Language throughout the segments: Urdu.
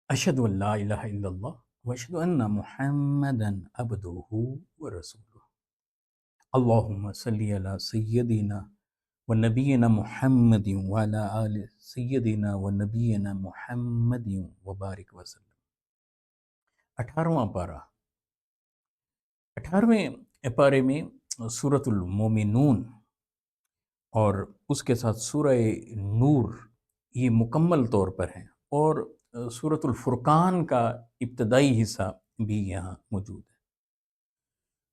اشہد ان لا الہ الا اللہ واشہد ان محمدا عبدہ ورسولہ اللہم صلی علی سیدنا و نبینا محمد وعلی آل سیدنا و نبینا محمد وبارک وسلم۔ 18واں پارہ، 18ویں پارے میں سورۃ المومنون اور اس کے ساتھ سورہ نور یہ مکمل طور پر ہیں، اور سورۃ الفرقان کا ابتدائی حصہ بھی یہاں موجود ہے۔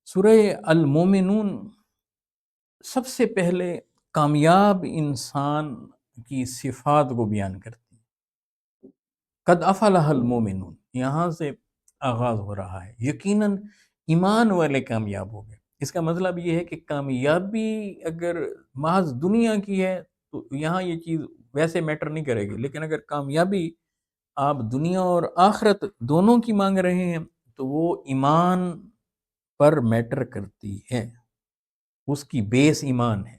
سورہ المومنون سب سے پہلے کامیاب انسان کی صفات کو بیان کرتی ہے۔ قد افلح المومنون، یہاں سے آغاز ہو رہا ہے، یقیناً ایمان والے کامیاب ہو گئے۔ اس کا مطلب یہ ہے کہ کامیابی اگر محض دنیا کی ہے تو یہاں یہ چیز ویسے میٹر نہیں کرے گی، لیکن اگر کامیابی آپ دنیا اور آخرت دونوں کی مانگ رہے ہیں تو وہ ایمان پر میٹر کرتی ہے، اس کی بیس ایمان ہے۔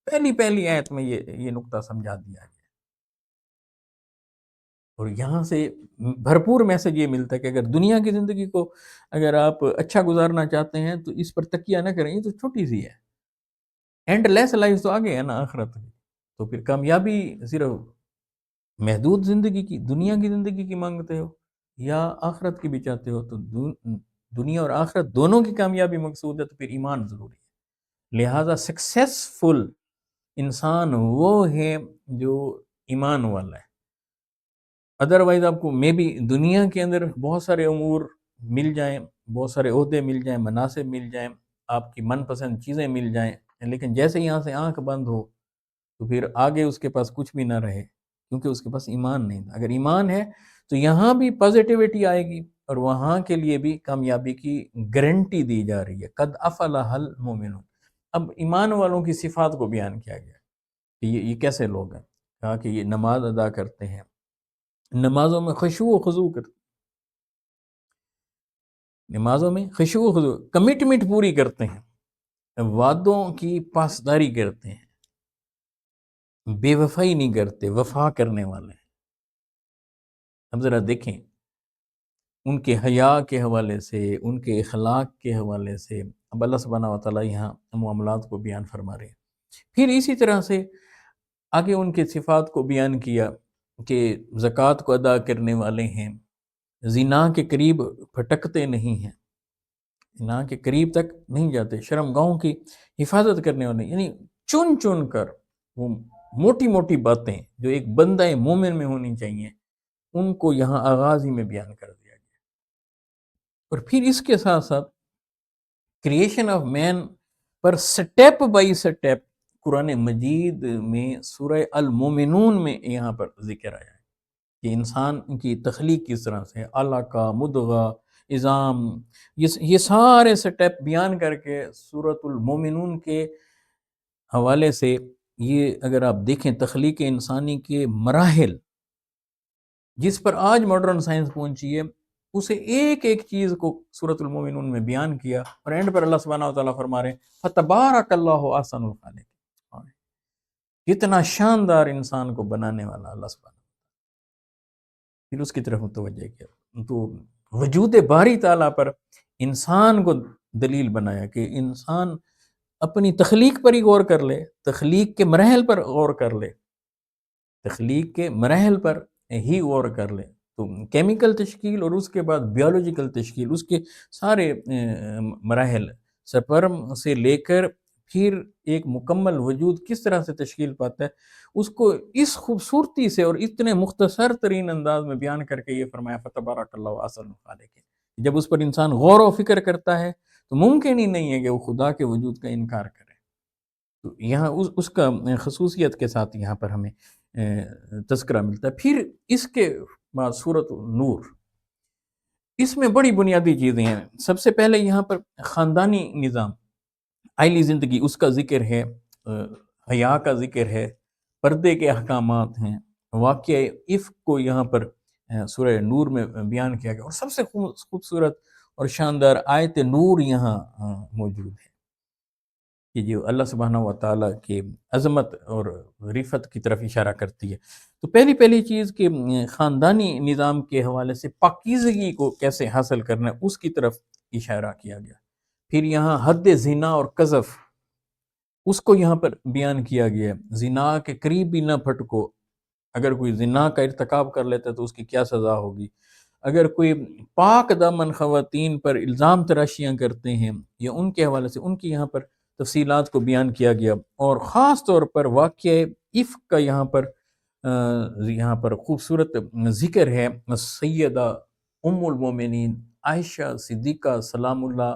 پہلی آیت میں یہ نقطہ سمجھا دیا گیا، اور یہاں سے بھرپور میسج یہ ملتا ہے کہ اگر دنیا کی زندگی کو اگر آپ اچھا گزارنا چاہتے ہیں تو اس پر تکیہ نہ کریں، یہ تو چھوٹی سی ہے، اینڈ لیس لائف تو آگے ہے نا آخرت کی۔ تو پھر کامیابی صرف محدود زندگی کی، دنیا کی زندگی کی مانگتے ہو یا آخرت کی بھی چاہتے ہو، تو دنیا اور آخرت دونوں کی کامیابی مقصود ہے، تو پھر ایمان ضروری ہے۔ لہٰذا سکسیسفل انسان وہ ہے جو ایمان والا ہے۔ ادروائز آپ کو مے بی دنیا کے اندر بہت سارے امور مل جائیں، بہت سارے عہدے مل جائیں، مناصب مل جائیں، آپ کی من پسند چیزیں مل جائیں، لیکن جیسے یہاں سے آنکھ بند ہو تو پھر آگے اس کے پاس کچھ بھی نہ رہے، کیونکہ اس کے پاس ایمان نہیں تھا۔ اگر ایمان ہے تو یہاں بھی پازیٹیوٹی آئے گی اور وہاں کے لیے بھی کامیابی کی گارنٹی دی جا رہی ہے۔ قد افلح المومنون۔ اب ایمان والوں کی صفات کو بیان کیا گیا کہ یہ کیسے لوگ ہیں۔ کہا کہ یہ نماز ادا کرتے ہیں، نمازوں میں خشوع و خضوع کرتے، نمازوں میں خشوع و خضوع، کمٹمنٹ پوری کرتے ہیں، وعدوں کی پاسداری کرتے ہیں، بے وفائی نہیں کرتے، وفا کرنے والے ہیں۔ اب ذرا دیکھیں ان کے حیا کے حوالے سے، ان کے اخلاق کے حوالے سے، اب اللہ سبحانہ و تعالیٰ یہاں معاملات کو بیان فرما رہے ہیں۔ پھر اسی طرح سے آگے ان کے صفات کو بیان کیا کہ زکوٰۃ کو ادا کرنے والے ہیں، زنا کے قریب پھٹکتے نہیں ہیں، زنا کے قریب تک نہیں جاتے، شرم گاہوں کی حفاظت کرنے والے، یعنی چن چن کر وہ موٹی موٹی باتیں جو ایک بندہ مومن میں ہونی چاہیے ان کو یہاں آغاز ہی میں بیان کر دیا گیا۔ اور پھر اس کے ساتھ ساتھ کریشن آف مین پر سٹیپ بائی سٹیپ قرآن مجید میں سورہ المومنون میں یہاں پر ذکر آیا ہے کہ انسان کی تخلیق کس طرح سے، علقہ، مدغہ، عظام، یہ سارے سٹیپ بیان کر کے سورۃ المومنون کے حوالے سے یہ اگر آپ دیکھیں تخلیق انسانی کے مراحل جس پر آج ماڈرن سائنس پہنچی ہے، اسے ایک ایک چیز کو سورۃ المومنون میں بیان کیا، اور اینڈ پر اللہ سبحانہ وتعالیٰ فرما رہے ہیں فتبارک اللہ احسن الخالقین، کتنا شاندار انسان کو بنانے والا اللہ سبحانہ۔ پھر اس کی طرف متوجہ کیا تو وجود باری تعالیٰ پر انسان کو دلیل بنایا کہ انسان اپنی تخلیق پر ہی غور کر لے، تخلیق کے مراحل پر غور کر لے، تخلیق کے مراحل پر ہی غور کر لے تو کیمیکل تشکیل اور اس کے بعد بیولوجیکل تشکیل، اس کے سارے مراحل، سپرم سے لے کر پھر ایک مکمل وجود کس طرح سے تشکیل پاتا ہے، اس کو اس خوبصورتی سے اور اتنے مختصر ترین انداز میں بیان کر کے یہ فرمایا فتبارک اللہ احسن الخالقین۔ جب اس پر انسان غور و فکر کرتا ہے تو ممکن ہی نہیں ہے کہ وہ خدا کے وجود کا انکار کرے۔ تو یہاں اس کا خصوصیت کے ساتھ یہاں پر ہمیں تذکرہ ملتا ہے۔ پھر اس کے بعد سورۃ نور، اس میں بڑی بنیادی چیزیں ہیں۔ سب سے پہلے یہاں پر خاندانی نظام، آئلی زندگی، اس کا ذکر ہے، حیا کا ذکر ہے، پردے کے احکامات ہیں، واقعہ عفق کو یہاں پر سورہ نور میں بیان کیا گیا، اور سب سے خوبصورت اور شاندار آیت نور یہاں موجود ہے۔ کہ جو اللہ سبحانہ و تعالیٰ کے عظمت اور رفت کی طرف اشارہ کرتی ہے۔ تو پہلی چیز کہ خاندانی نظام کے حوالے سے پاکیزگی کو کیسے حاصل کرنا ہے اس کی طرف اشارہ کیا گیا۔ پھر یہاں حد زنا اور قذف اس کو یہاں پر بیان کیا گیا ہے، زنا کے قریب بھی نہ پھٹکو، اگر کوئی زنا کا ارتکاب کر لیتا ہے تو اس کی کیا سزا ہوگی، اگر کوئی پاک دامن خواتین پر الزام تراشیاں کرتے ہیں یا ان کے حوالے سے ان کی یہاں پر تفصیلات کو بیان کیا گیا، اور خاص طور پر واقعہ عفق کا یہاں پر خوبصورت ذکر ہے۔ سیدہ ام المومنین عائشہ صدیقہ سلام اللہ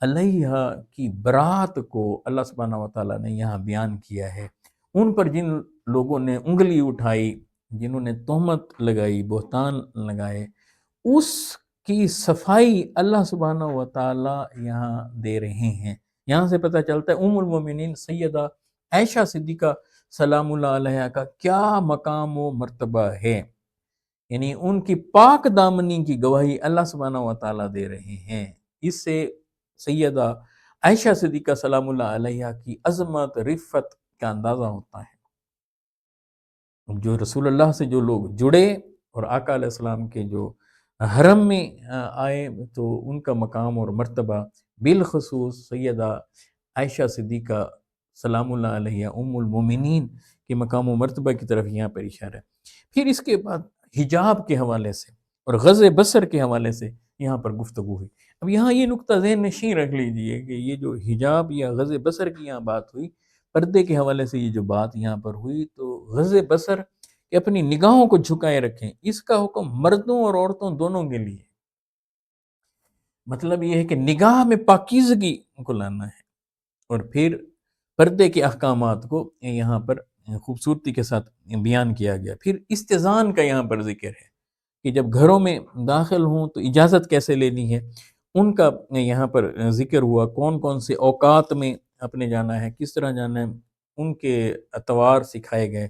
علیہ کی برات کو اللہ سبحانہ و تعالیٰ نے یہاں بیان کیا ہے۔ ان پر جن لوگوں نے انگلی اٹھائی، جنہوں نے تہمت لگائی، بہتان لگائے، اس کی صفائی اللہ سبحانہ و تعالیٰ یہاں دے رہے ہیں۔ یہاں سے پتہ چلتا ہے ام المومنین سیدہ عائشہ صدیقہ سلام اللہ علیہ کا کیا مقام و مرتبہ ہے، یعنی ان کی پاک دامنی کی گواہی اللہ سبحانہ و تعالیٰ دے رہے ہیں۔ اس سے سیدہ عائشہ صدیقہ سلام اللہ علیہ کی عظمت رفت کا اندازہ ہوتا ہے۔ جو رسول اللہ سے جو لوگ جڑے اور آقا علیہ السلام کے جو حرم میں آئے تو ان کا مقام اور مرتبہ بالخصوص سیدہ عائشہ صدیقہ سلام اللہ علیہ ام المومنین کے مقام و مرتبہ کی طرف یہاں پر اشارہ ہے۔ پھر اس کے بعد حجاب کے حوالے سے اور غض بصر کے حوالے سے یہاں پر گفتگو ہوئی۔ اب یہاں یہ نقطہ ذہن نشین رکھ لیجئے کہ یہ جو حجاب یا غض بصر کی یہاں بات ہوئی، پردے کے حوالے سے یہ جو بات یہاں پر ہوئی، تو غض بصر کہ اپنی نگاہوں کو جھکائے رکھیں، اس کا حکم مردوں اور عورتوں دونوں کے لیے۔ مطلب یہ ہے کہ نگاہ میں پاکیزگی کو لانا ہے، اور پھر پردے کے احکامات کو یہاں پر خوبصورتی کے ساتھ بیان کیا گیا۔ پھر استئذان کا یہاں پر ذکر ہے کہ جب گھروں میں داخل ہوں تو اجازت کیسے لینی ہے، ان کا یہاں پر ذکر ہوا، کون کون سے اوقات میں اپنے جانا ہے، کس طرح جانا ہے، ان کے اطوار سکھائے گئے،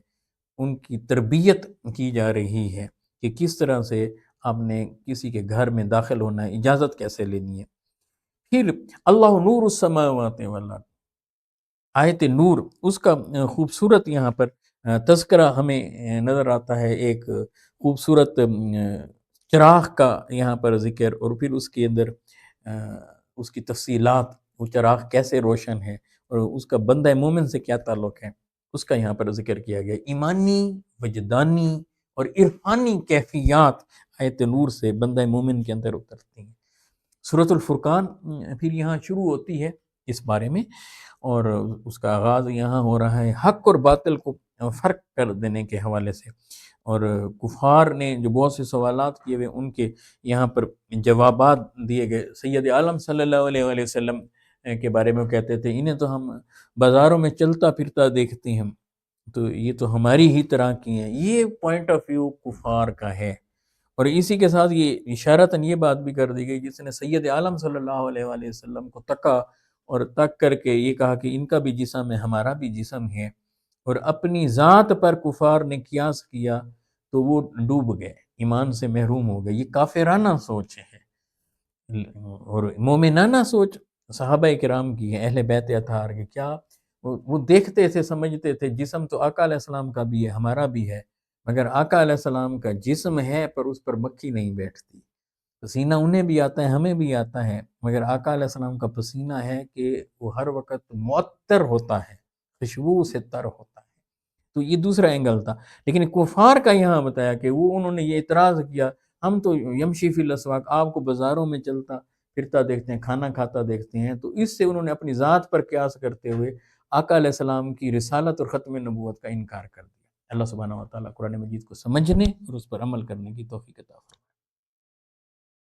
ان کی تربیت کی جا رہی ہے کہ کس طرح سے آپ نے کسی کے گھر میں داخل ہونا ہے، اجازت کیسے لینی ہے۔ پھر اللہ نور السماوات والارض، آیت نور، اس کا خوبصورت یہاں پر تذکرہ ہمیں نظر آتا ہے، ایک خوبصورت چراغ کا یہاں پر ذکر، اور پھر اس کے اندر اس کی تفصیلات، وہ چراغ کیسے روشن ہے اور اس کا بندہ مومن سے کیا تعلق ہے، اس کا یہاں پر ذکر کیا گیا۔ ایمانی، وجدانی اور عرفانی کیفیات آیت نور سے بندہ مومن کے اندر اترتی ہیں۔ سورۃ الفرقان پھر یہاں شروع ہوتی ہے اس بارے میں، اور اس کا آغاز یہاں ہو رہا ہے حق اور باطل کو فرق کر دینے کے حوالے سے، اور کفار نے جو بہت سے سوالات کیے ہوئے ان کے یہاں پر جوابات دیے گئے۔ سید عالم صلی اللہ علیہ وآلہ وسلم کے بارے میں وہ کہتے تھے انہیں تو ہم بازاروں میں چلتا پھرتا دیکھتے ہیں، تو یہ تو ہماری ہی طرح کی ہیں۔ یہ پوائنٹ آف ویو کفار کا ہے، اور اسی کے ساتھ یہ اشارتاً یہ بات بھی کر دی گئی، جس نے سید عالم صلی اللہ علیہ وآلہ وسلم کو تکا اور تک کر کے یہ کہا کہ ان کا بھی جسم ہے، ہمارا بھی جسم ہے، اور اپنی ذات پر کفار نے قیاس کیا تو وہ ڈوب گئے، ایمان سے محروم ہو گئے۔ یہ کافرانہ سوچ ہے، اور مومنانہ سوچ صحابہ کرام کی ہے، اہل بیت اطہار کے۔ کیا وہ دیکھتے تھے، سمجھتے تھے جسم تو آقا علیہ السلام کا بھی ہے، ہمارا بھی ہے، مگر آقا علیہ السلام کا جسم ہے پر اس پر مکھی نہیں بیٹھتی، پسینہ انہیں بھی آتا ہے، ہمیں بھی آتا ہے، مگر آقا علیہ السلام کا پسینہ ہے کہ وہ ہر وقت معطر ہوتا ہے، خوشبو سے تر ہوتا ہے۔ تو یہ دوسرا اینگل تھا، لیکن کفار کا یہاں بتایا کہ انہوں نے یہ اعتراض کیا، ہم تو یمشی فی الاسواق، آپ کو بازاروں میں چلتا پھرتا دیکھتے ہیں، کھانا کھاتا دیکھتے ہیں، تو اس سے انہوں نے اپنی ذات پر قیاس کرتے ہوئے آقا علیہ السلام کی رسالت اور ختم نبوت کا انکار کر دیا۔ اللہ سبحانہ و تعالیٰ قرآن مجید کو سمجھنے اور اس پر عمل کرنے کی توفیق عطا فرمائے۔